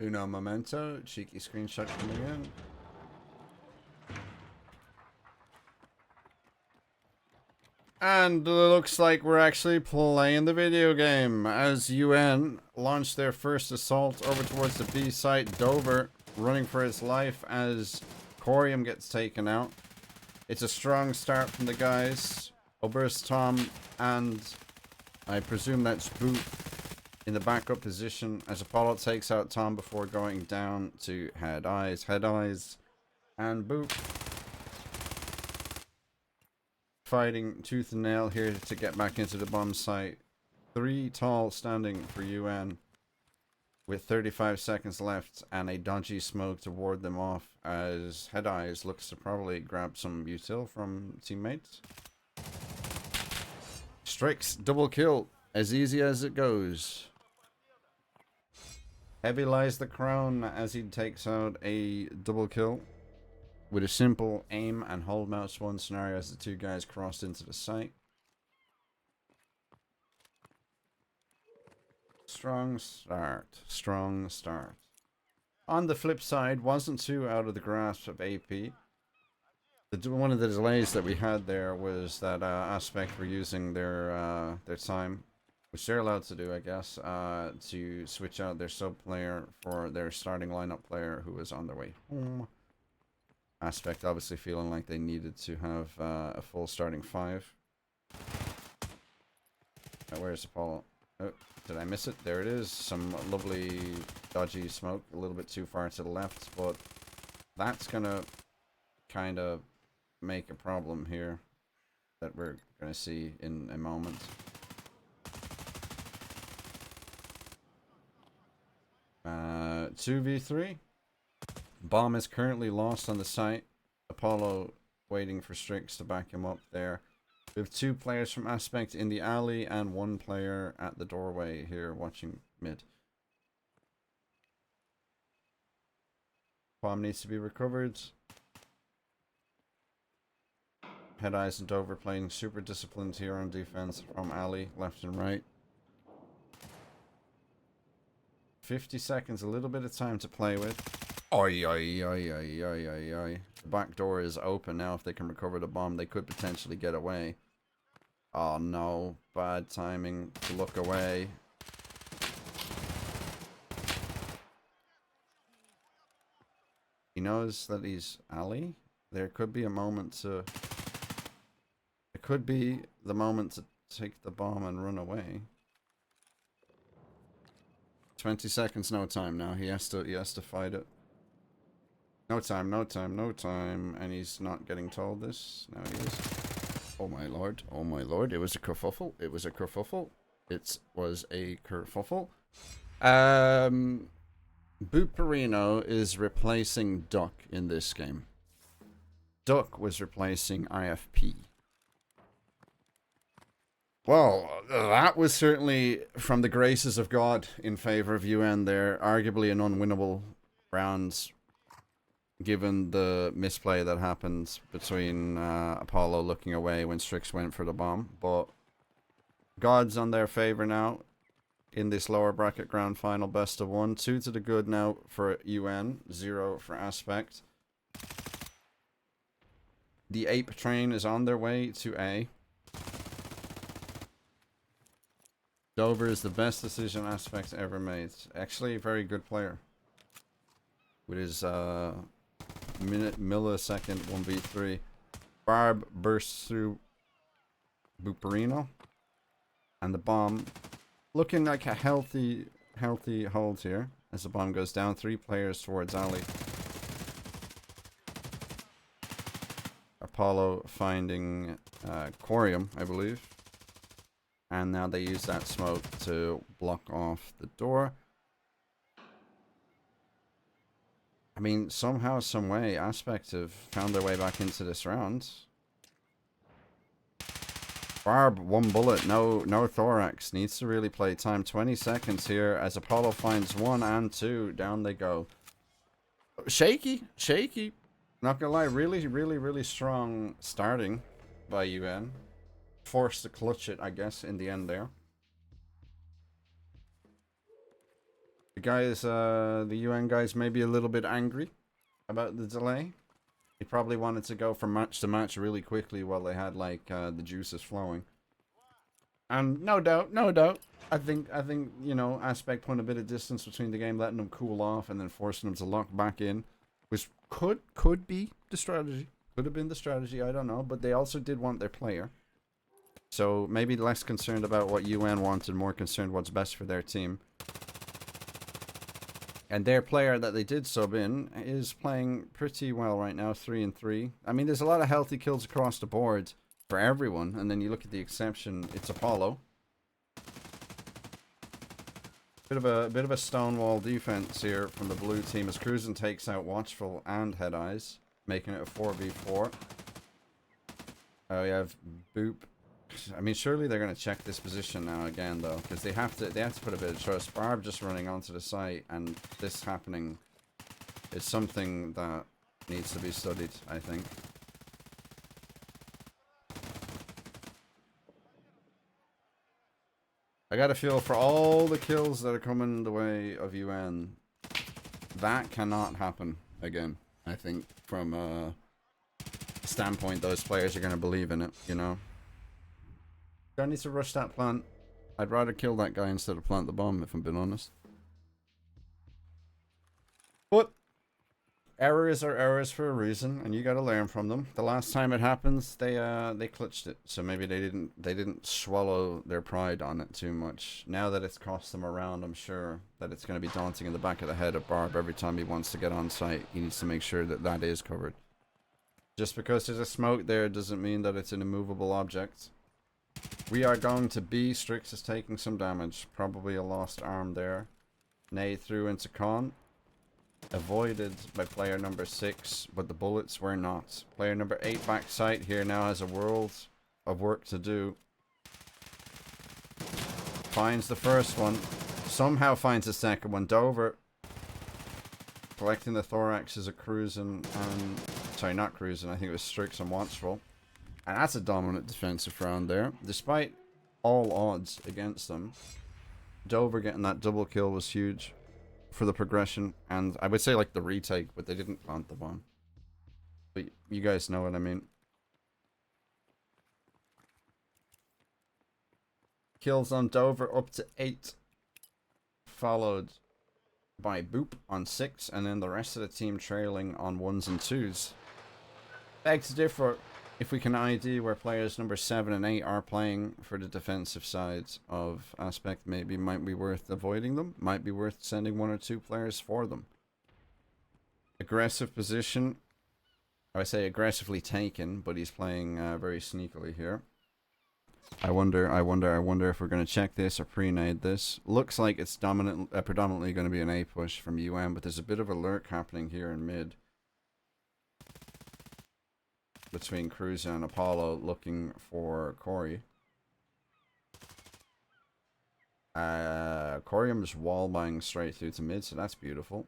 Uno momento. Cheeky screenshot coming in. And it looks like we're actually playing the video game as UN launched their first assault over towards the B site. Dover running for his life as Corium gets taken out. It's a strong start from the guys. Oberst Tom and I presume that's Boot in the backup position as Apollo takes out Tom before going down to Head Eyes. Head Eyes and Boot fighting tooth and nail here to get back into the bomb site. 3 tall standing for UN with 35 seconds left and a dodgy smoke to ward them off as Head Eyes looks to probably grab some util from teammates. Strix double kill, as easy as it goes. Heavy lies the crown as he takes out a double kill with a simple aim and hold mouse one scenario as the 2 guys crossed into the site. Strong start. Strong start. On the flip side, wasn't too out of the grasp of AP. One of the delays that we had there was that Aspect were using their time, which they're allowed to do, I guess, to switch out their sub player for their starting lineup player who was on their way home. Aspect obviously feeling like they needed to have a full starting 5. Where's Apollo? Oh, did I miss it? There it is. Some lovely dodgy smoke, a little bit too far to the left, but that's gonna kind of make a problem here that we're gonna see in a moment. Uh, 2v3. Bomb is currently lost on the site. Apollo waiting for Strix to back him up there. We have 2 players from Aspect in the alley and 1 player at the doorway here watching mid. Bomb needs to be recovered. Head Eyes and Dover playing super disciplined here on defense from alley, left and right. 50 seconds, a little bit of time to play with. Oi, oi, oi, oi, oi, oi, oi. The back door is open now. If they can recover the bomb, they could potentially get away. Oh no, bad timing to look away. He knows that he's alley. There could be a moment to... It could be the moment to take the bomb and run away. 20 seconds, no time now. He has to fight it. No time, no time, no time. And he's not getting told this. Now he is. Oh my lord, oh my lord. It was a kerfuffle. It was a kerfuffle. It was a kerfuffle. Buperino is replacing Duck in this game. Duck was replacing IFP. Well, that was certainly from the graces of God in favor of UN there. Arguably an unwinnable round, given the misplay that happened between Apollo looking away when Strix went for the bomb. But God's on their favor now in this lower bracket grand final best of 1. 2 to the good now for UN, 0 for Aspect. The Ape train is on their way to A. Dover is the best decision Aspect ever made. Actually, a very good player. With his millisecond 1v3. Barb bursts through Buperino. And the bomb looking like a healthy hold here. As the bomb goes down, 3 players towards alley. Apollo finding Corium, I believe. And now they use that smoke to block off the door. I mean, somehow, some way, Aspect have found their way back into this round. Barb, 1 bullet, no thorax. Needs to really play time. 20 seconds here as Apollo finds 1 and 2. Down they go. Shaky. Not gonna lie, really strong starting by UN. Forced to clutch it, I guess, in the end there. The guys, the UN guys may be a little bit angry about the delay. They probably wanted to go from match to match really quickly while they had like the juices flowing. And no doubt, I think you know, Aspect putting a bit of distance between the game, letting them cool off, and then forcing them to lock back in, which could be the strategy. Could have been the strategy. I don't know, but they also did want their player. So maybe less concerned about what UN wanted, more concerned what's best for their team. And their player that they did sub in is playing pretty well right now, 3-3. I mean, there's a lot of healthy kills across the board for everyone, and then you look at the exception, it's Apollo. Bit of a stonewall defense here from the blue team as Cruisin takes out Watchful and Head Eyes, making it a 4v4. We have Boop. I mean, surely they're going to check this position now again, though, because they have to put a bit of trust. Barb just running onto the site, and this happening is something that needs to be studied, I think. I got a feel for all the kills that are coming the way of UN. That cannot happen again, I think, from a standpoint those players are going to believe in it, you know? Don't need to rush that plant. I'd rather kill that guy instead of plant the bomb, if I'm being honest. But errors are errors for a reason, and you got to learn from them. The last time it happens, they clutched it, so maybe they didn't swallow their pride on it too much. Now that it's cost them a round, I'm sure that it's going to be daunting in the back of the head of Barb every time he wants to get on site. He needs to make sure that that is covered. Just because there's a smoke there doesn't mean that it's an immovable object. We are going to B. Strix is taking some damage. Probably a lost arm there. Nade through into Con. Avoided by player number 6, but the bullets were not. Player number 8 back site here now has a world of work to do. Finds the first one. Somehow finds the second one. Dover collecting the thorax is a Cruisin and... Sorry, not Cruisin. I think it was Strix and Watchful. And that's a dominant defensive round there. Despite all odds against them, Dover getting that double kill was huge for the progression. And I would say like the retake, but they didn't plant the bomb. But you guys know what I mean. Kills on Dover up to 8. Followed by Boop on 6. And then the rest of the team trailing on 1s and 2s. Beg to differ. If we can ID where players number 7 and 8 are playing for the defensive sides of Aspect, maybe might be worth avoiding them. Might be worth sending 1 or 2 players for them. Aggressive position. I say aggressively taken, but he's playing very sneakily here. I wonder if we're going to check this or pre-nade this. Looks like it's predominantly going to be an A push from UN, but there's a bit of a lurk happening here in mid. Between Cruisin and Apollo looking for Corey. Corium just wallbang straight through to mid, so that's beautiful.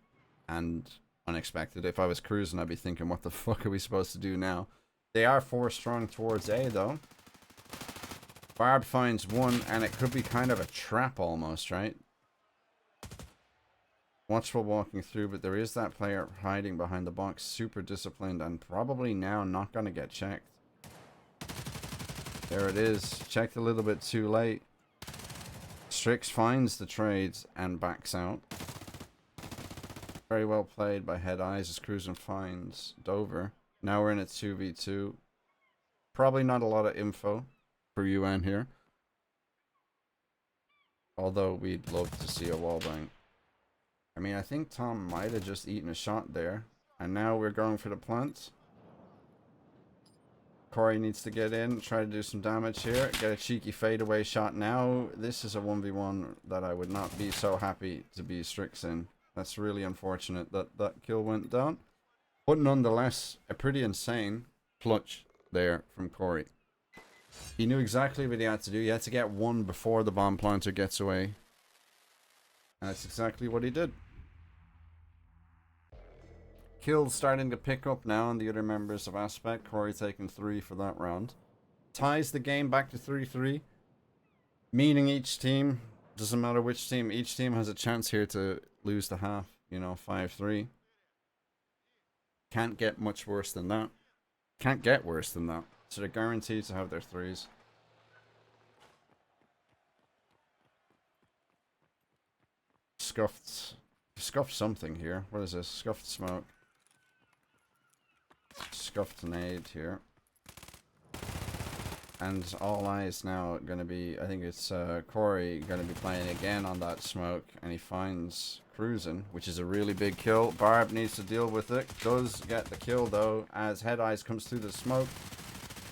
And unexpected. If I was Cruisin, I'd be thinking, what the fuck are we supposed to do now? They are 4 strong towards A, though. Barb finds 1, and it could be kind of a trap almost, right? Watchful walking through, but there is that player hiding behind the box, super disciplined, and probably now not going to get checked. There it is. Checked a little bit too late. Strix finds the trades and backs out. Very well played by Head Eyes as Cruisin finds Dover. Now we're in a 2v2. Probably not a lot of info for UN here. Although we'd love to see a wallbang. I mean, I think Tom might have just eaten a shot there. And now we're going for the plant. Corey needs to get in, try to do some damage here. Get a cheeky fadeaway shot now. This is a 1v1 that I would not be so happy to be Strix in. That's really unfortunate that that kill went down. But nonetheless, a pretty insane clutch there from Corey. He knew exactly what he had to do. He had to get 1 before the bomb planter gets away. And that's exactly what he did. Kills starting to pick up now on the other members of Aspect. Corey taking 3 for that round. Ties the game back to 3-3. Meaning each team Doesn't matter which team. Each team has a chance here to lose the half. You know, 5-3. Can't get much worse than that. Can't get worse than that. So they're guaranteed to have their threes. Scuffed something here. What is this? Scuffed smoke. Scuffed nade here. And all eyes now going to be, I think it's Corey going to be playing again on that smoke. And he finds Cruising, which is a really big kill. Barb needs to deal with it. Does get the kill though, as Head Eyes comes through the smoke.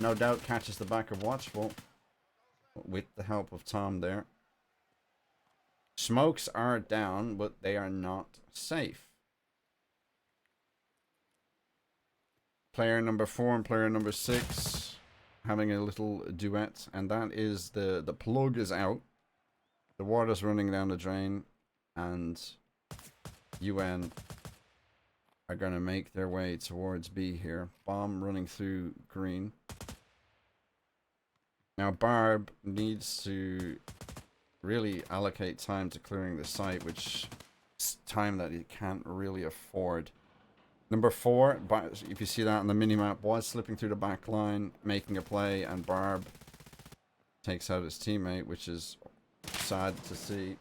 No doubt catches the back of Watchful. With the help of Tom there. Smokes are down, but they are not safe. Player number 4 and player number 6 having a little duet, and that is the plug is out. The water's running down the drain, and UN are going to make their way towards B here. Bomb running through green. Now Barb needs to really allocate time to clearing the site, which is time that he can't really afford. Number 4, if you see that on the minimap, was slipping through the back line, making a play, and Barb takes out his teammate, which is sad to see.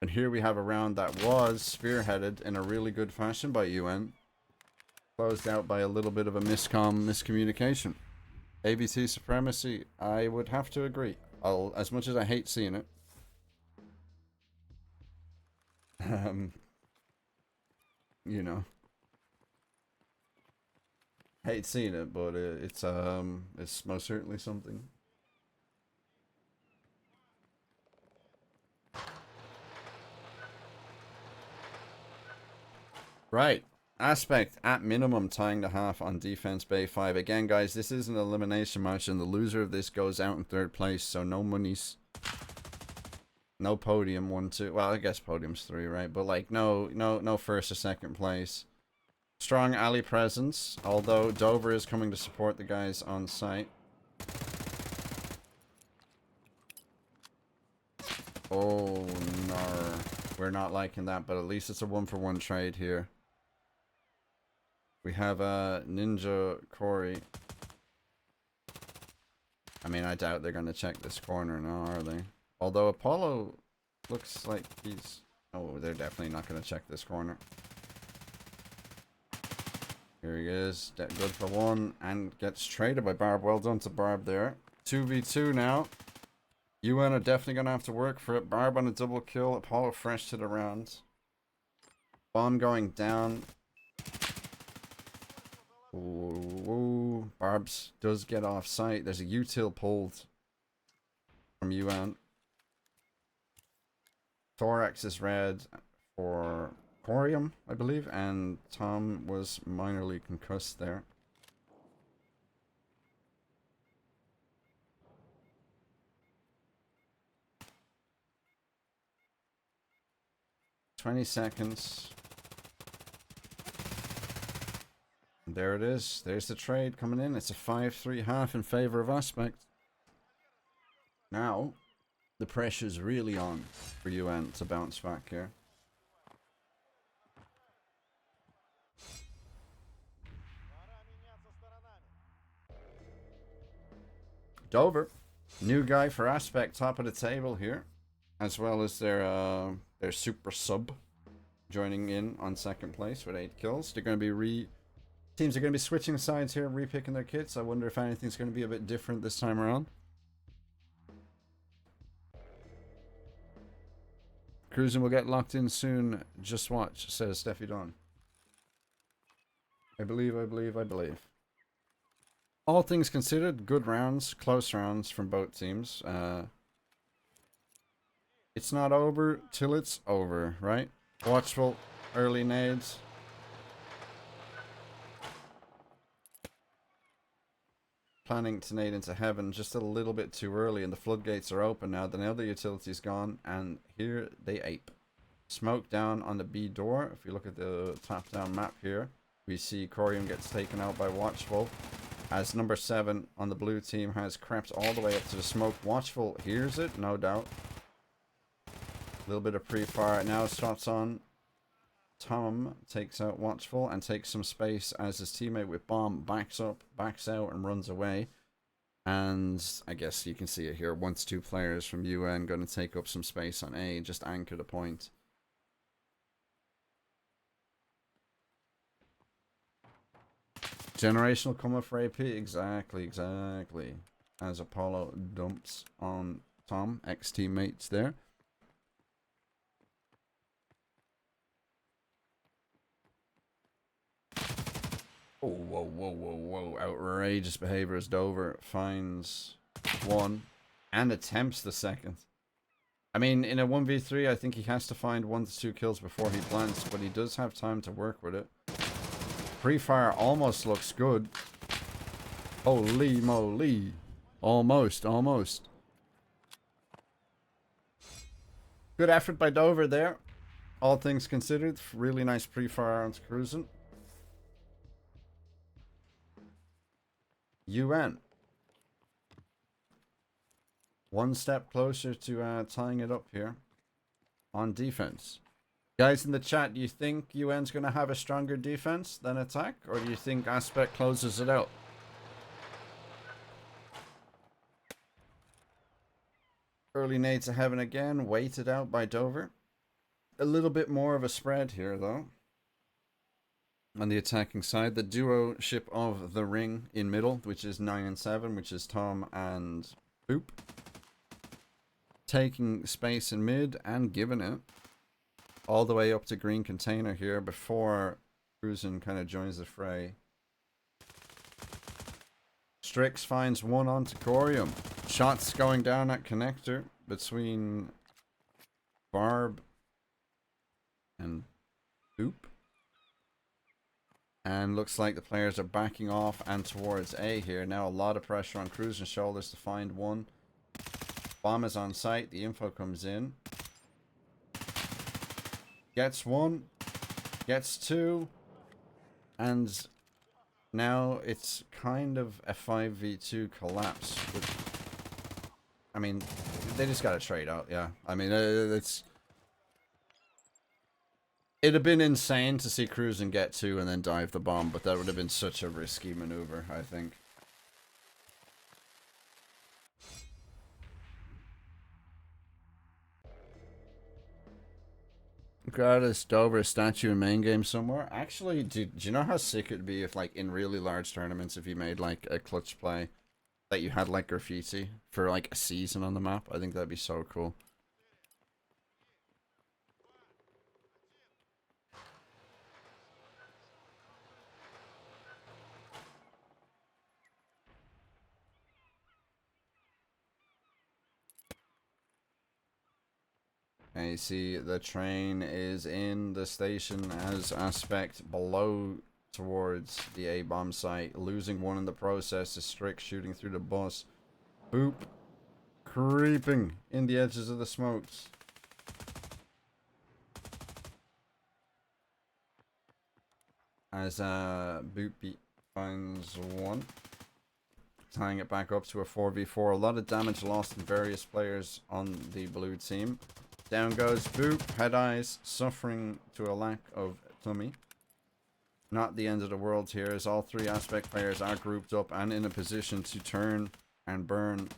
And here we have a round that was spearheaded in a really good fashion by UN. Closed out by a little bit of a miscommunication. ABT supremacy, I would have to agree. As much as I hate seeing it. You know, hate seeing it, but it's most certainly something. Right, Aspect at minimum tying the half on defense. Bay5 again, guys. This is an elimination match, and the loser of this goes out in 3rd place. So no monies. No podium, 1, 2. Well, I guess podium's 3, right? But like, no 1st or 2nd place. Strong alley presence, although Dover is coming to support the guys on site. Oh no, we're not liking that, but at least it's a 1-for-1 trade here. We have Ninja Corey. I mean, I doubt they're gonna check this corner now, are they? Although Apollo looks like he's... Oh, they're definitely not going to check this corner. Here he is. Good for 1. And gets traded by Barb. Well done to Barb there. 2v2 now. UN are definitely going to have to work for it. Barb on a double kill. Apollo fresh to the round. Bomb going down. Ooh. Barb's does get off site. There's a util pulled from UN. Thorax is red for Corium, I believe, and Tom was minorly concussed there. "20 seconds. And there it is. There's the trade coming in. It's a 5-3 half in favor of Aspect. Now, the pressure's really on for UN to bounce back here. Dover, new guy for Aspect, top of the table here, as well as their super sub joining in on 2nd place with 8 kills. They're going to be teams are going to be switching sides here, repicking their kits. I wonder if anything's going to be a bit different this time around. Cruising will get locked in soon. Just watch, says Steffi Dawn. I believe. All things considered, good rounds, close rounds from both teams. It's not over till it's over, right? Watchful, early nades. Planning to nade into heaven just a little bit too early, and the floodgates are open now. The other utility's gone, and here they ape. Smoke down on the B door. If you look at the top-down map here, we see Corium gets taken out by Watchful. As number 7 on the blue team has crept all the way up to the smoke. Watchful hears it, no doubt. A little bit of pre-fire. Now shots on. Tom takes out Watchful and takes some space as his teammate with bomb backs up, backs out, and runs away. And I guess you can see it here. Once 2 players from UN going to take up some space on A, just anchor the point. Generational come up for AP? Exactly. As Apollo dumps on Tom, ex-teammates there. Oh, whoa. Outrageous behavior as Dover finds 1 and attempts the 2nd. I mean, in a 1v3, I think he has to find 1 to 2 kills before he plants, but he does have time to work with it. Pre-fire almost looks good. Holy moly. Almost. Good effort by Dover there. All things considered, really nice pre-fire on Cruising. UN. 1 step closer to tying it up here on defense. Guys in the chat, do you think UN's going to have a stronger defense than attack? Or do you think Aspect closes it out? Early nades to heaven again, weighted out by Dover. A little bit more of a spread here, though. On the attacking side, the duo ship of the ring in middle, which is 9 and 7, which is Tom and Boop. Taking space in mid and giving it. All the way up to green container here before Cruisin kind of joins the fray. Strix finds 1 on Corium. Shots going down at connector between Barb and Boop. And looks like the players are backing off and towards A here. Now a lot of pressure on Cruisin's shoulders to find 1. Bomb is on site. The info comes in. Gets 1. Gets 2. And now it's kind of a 5v2 collapse. I mean, they just got to trade out, yeah. I mean, it'd have been insane to see Cruisin get 2 and then dive the bomb, but that would have been such a risky maneuver, I think. Got a Dover statue in main game somewhere. Actually, do you know how sick it'd be if, like, in really large tournaments, if you made, like, a clutch play that you had, like, graffiti for, like, a season on the map? I think that'd be so cool. And you see the train is in the station as Aspect below towards the A-bomb site. Losing 1 in the process is Strix shooting through the bus. Boop. Creeping in the edges of the smokes. As Boop finds 1. Tying it back up to a 4v4. A lot of damage lost in various players on the blue team. Down goes Boop, Head Eyes, suffering to a lack of tummy. Not the end of the world here, as all 3 Aspect players are grouped up and in a position to turn and burn.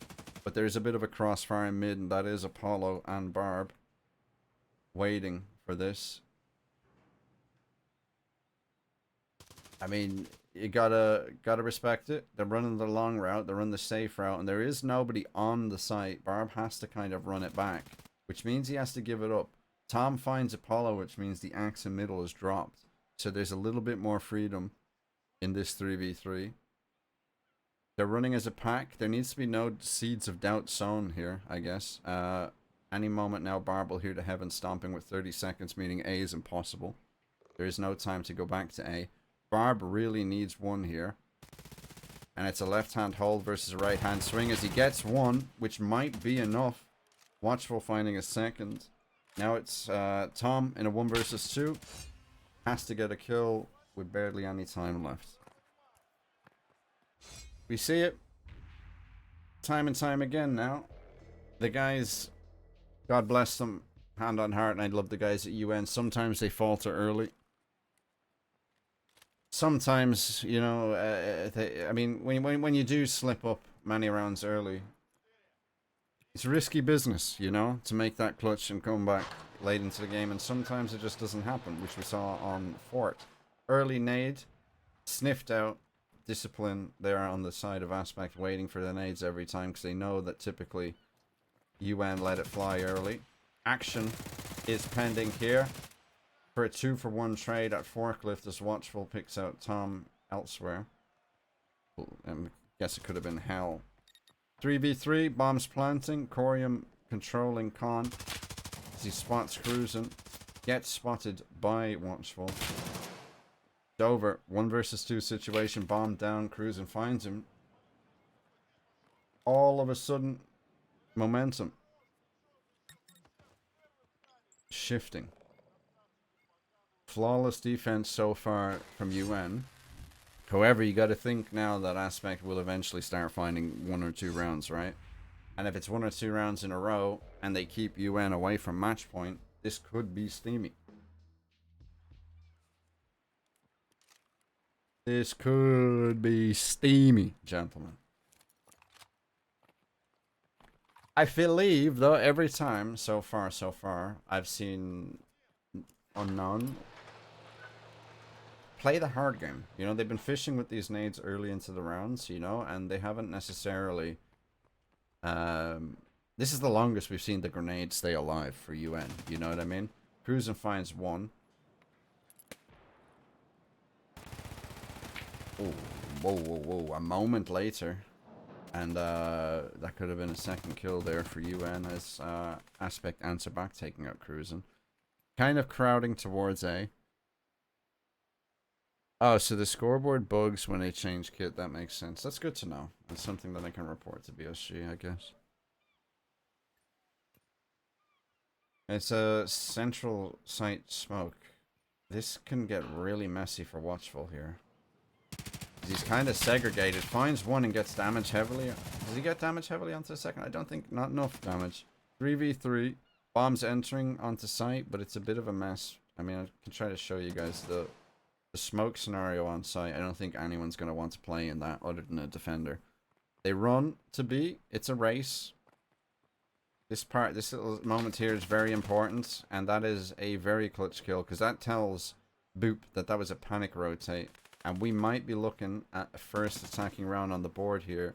But there's a bit of a crossfire in mid, and that is Apollo and Barb waiting for this. I mean, you gotta respect it. They're running the long route, they're running the safe route, and there is nobody on the site. Barb has to kind of run it back, which means he has to give it up. Tom finds Apollo, which means the axe in middle is dropped. So there's a little bit more freedom in this 3v3. They're running as a pack. There needs to be no seeds of doubt sown here, I guess. Any moment now, Barb will hear the heaven stomping with 30 seconds, meaning A is impossible. There is no time to go back to A. Barb really needs 1 here. And it's a left-hand hold versus a right-hand swing as he gets 1, which might be enough. Watchful finding a 2nd. Now it's Tom in a 1 versus 2. Has to get a kill with barely any time left. We see it time and time again now. The guys, God bless them, hand on heart, and I love the guys at UN. Sometimes they falter early. Sometimes, you know, I mean, when you do slip up many rounds early, it's risky business, you know, to make that clutch and come back late into the game. And sometimes it just doesn't happen, which we saw on Fort. Early nade, sniffed out, discipline there on the side of Aspect, waiting for the nades every time because they know that typically UN let it fly early. Action is pending here for a 2-for-1 trade at Forklift as Watchful picks out Tom elsewhere. I guess it could have been Hell. 3v3, bombs planting, Corium controlling Con as he spots Cruisin', gets spotted by Watchful. Dover, 1 versus 2 situation, bomb down, Cruisin' finds him. All of a sudden, momentum shifting. Flawless defense so far from UN. However, you got to think now that Aspect will eventually start finding 1 or 2 rounds, right? And if it's 1 or 2 rounds in a row and they keep UN away from match point, this could be steamy. This could be steamy, gentlemen. I believe, though, every time so far, I've seen Unknown play the hard game. You know, they've been fishing with these nades early into the rounds, you know, and they haven't necessarily... this is the longest we've seen the grenade stay alive for UN, you know what I mean? Cruisin' finds 1. Oh, whoa. A moment later. And that could have been a second kill there for UN as Aspect answer back, taking out Cruisin'. Kind of crowding towards A. Oh, so the scoreboard bugs when they change kit. That makes sense. That's good to know. That's something that I can report to BSG, I guess. It's a central site smoke. This can get really messy for Watchful here. He's kind of segregated. Finds 1 and gets damage heavily. Does he get damage heavily onto the second? I don't think. Not enough damage. 3v3. Bombs entering onto site, but it's a bit of a mess. I mean, I can try to show you guys the smoke scenario on site. I don't think anyone's going to want to play in that other than a defender. They run to B. It's a race. This little moment here is very important, and that is a very clutch kill, because that tells Boop that was a panic rotate. And we might be looking at a first attacking round on the board here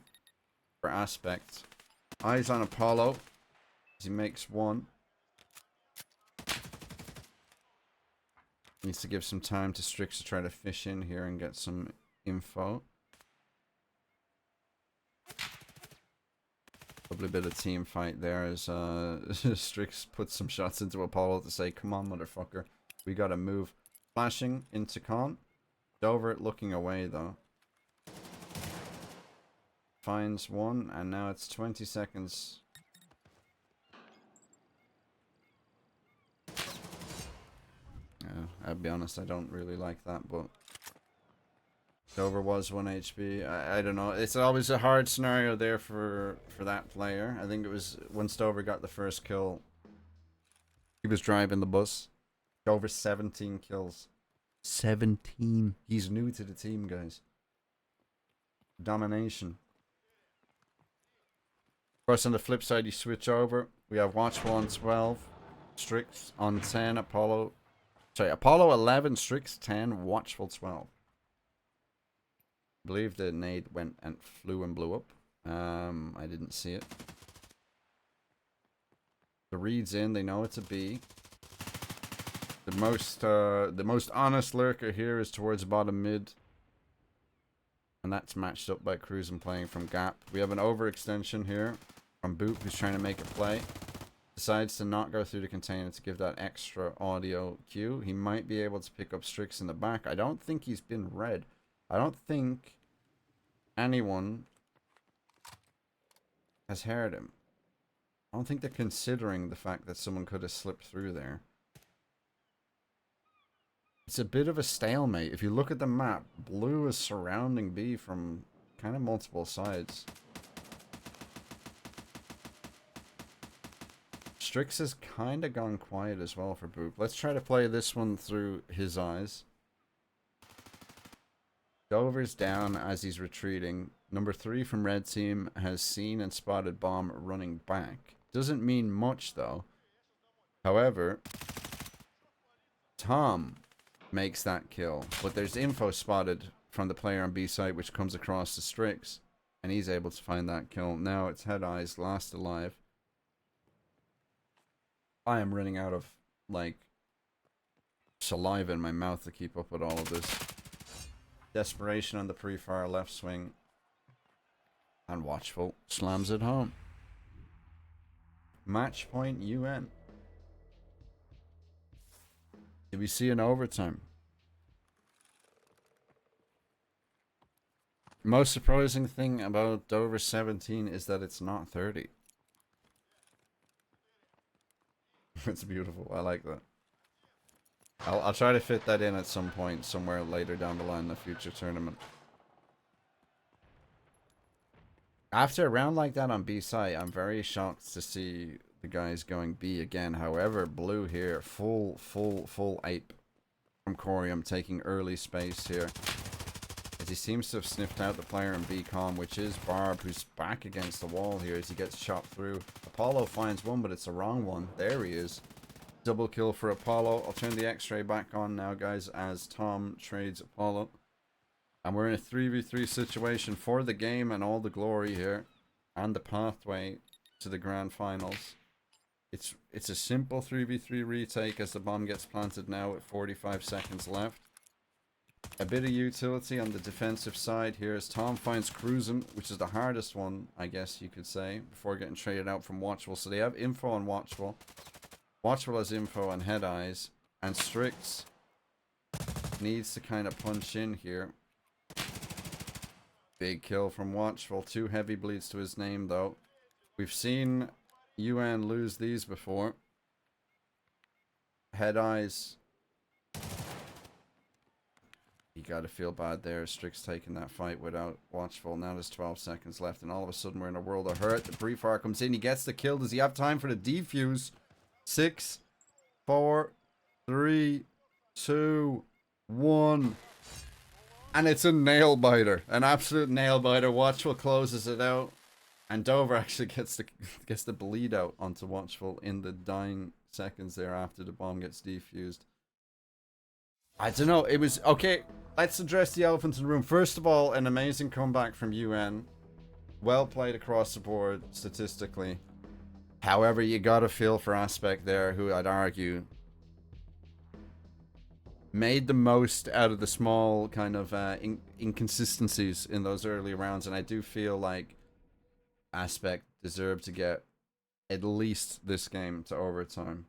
for Aspect. Eyes on Apollo as he makes 1. Needs to give some time to Strix to try to fish in here and get some info. Probably a bit of team fight there as Strix puts some shots into Apollo to say, come on, motherfucker. We gotta move. Flashing into Con. Dover looking away, though. Finds 1, and now it's 20 seconds. I'll be honest, I don't really like that, but Dover was 1 HP. I don't know. It's always a hard scenario there for that player. I think it was once Dover got the first kill, he was driving the bus. Dover 17 kills. 17. He's new to the team, guys. Domination. Of course, on the flip side, you switch over. We have Watchful on 12. Strix on 10. Apollo 11. Strix 10. Watchful 12. I believe the nade went and flew and blew up. I didn't see it. The read's in. They know it's a B. The most honest lurker here is towards bottom mid. And that's matched up by Cruisin' playing from gap. We have an overextension here from Boop, who's trying to make a play. Decides to not go through the container to give that extra audio cue. He might be able to pick up Strix in the back. I don't think he's been read. I don't think anyone has heard him. I don't think they're considering the fact that someone could have slipped through there. It's a bit of a stalemate. If you look at the map, blue is surrounding B from kind of multiple sides. Strix has kind of gone quiet as well for Boop. Let's try to play this one through his eyes. Dover's down as he's retreating. Number 3 from Red Team has seen and spotted Bomb running back. Doesn't mean much though. However, Tom makes that kill, but there's info spotted from the player on B site which comes across to Strix, and he's able to find that kill. Now it's Head Eyes, last alive. I am running out of, like, saliva in my mouth to keep up with all of this. Desperation on the pre-fire left swing. And Watchful slams it home. Match point UN. Did we see an overtime? Most surprising thing about Dover 17 is that it's not 30. It's beautiful. I like that. I'll try to fit that in at some point, somewhere later down the line in the future tournament. After a round like that on B site, I'm very shocked to see the guys going B again. However, Blue here, full ape from Corium, taking early space here. As he seems to have sniffed out the player in B-com, which is Barb, who's back against the wall here as he gets chopped through. Apollo finds one, but it's a wrong one. There he is. Double kill for Apollo. I'll turn the X-ray back on now, guys, as Tom trades Apollo. And we're in a 3v3 situation for the game and all the glory here. And the pathway to the grand finals. It's a simple 3v3 retake as the bomb gets planted now with 45 seconds left. A bit of utility on the defensive side here as Tom finds Cruisin', which is the hardest one, I guess you could say, before getting traded out from Watchful. So they have info on Watchful. Watchful has info on Head Eyes. And Strix needs to kind of punch in here. Big kill from Watchful. 2 heavy bleeds to his name, though. We've seen UN lose these before. Head Eyes. You gotta feel bad there. Strix taking that fight without Watchful. Now there's 12 seconds left, and all of a sudden we're in a world of hurt. The pre-fire comes in. He gets the kill. Does he have time for the defuse? 6, 4, 3, 2, 1. And it's a nail biter. An absolute nail biter. Watchful closes it out. And Dover actually gets the bleed out onto Watchful in the dying seconds there after the bomb gets defused. I don't know. It was... Okay, let's address the elephant in the room. First of all, an amazing comeback from UN. Well played across the board, statistically. However, you got a feel for Aspect there, who I'd argue made the most out of the small kind of inconsistencies in those early rounds. And I do feel like Aspect deserved to get at least this game to overtime.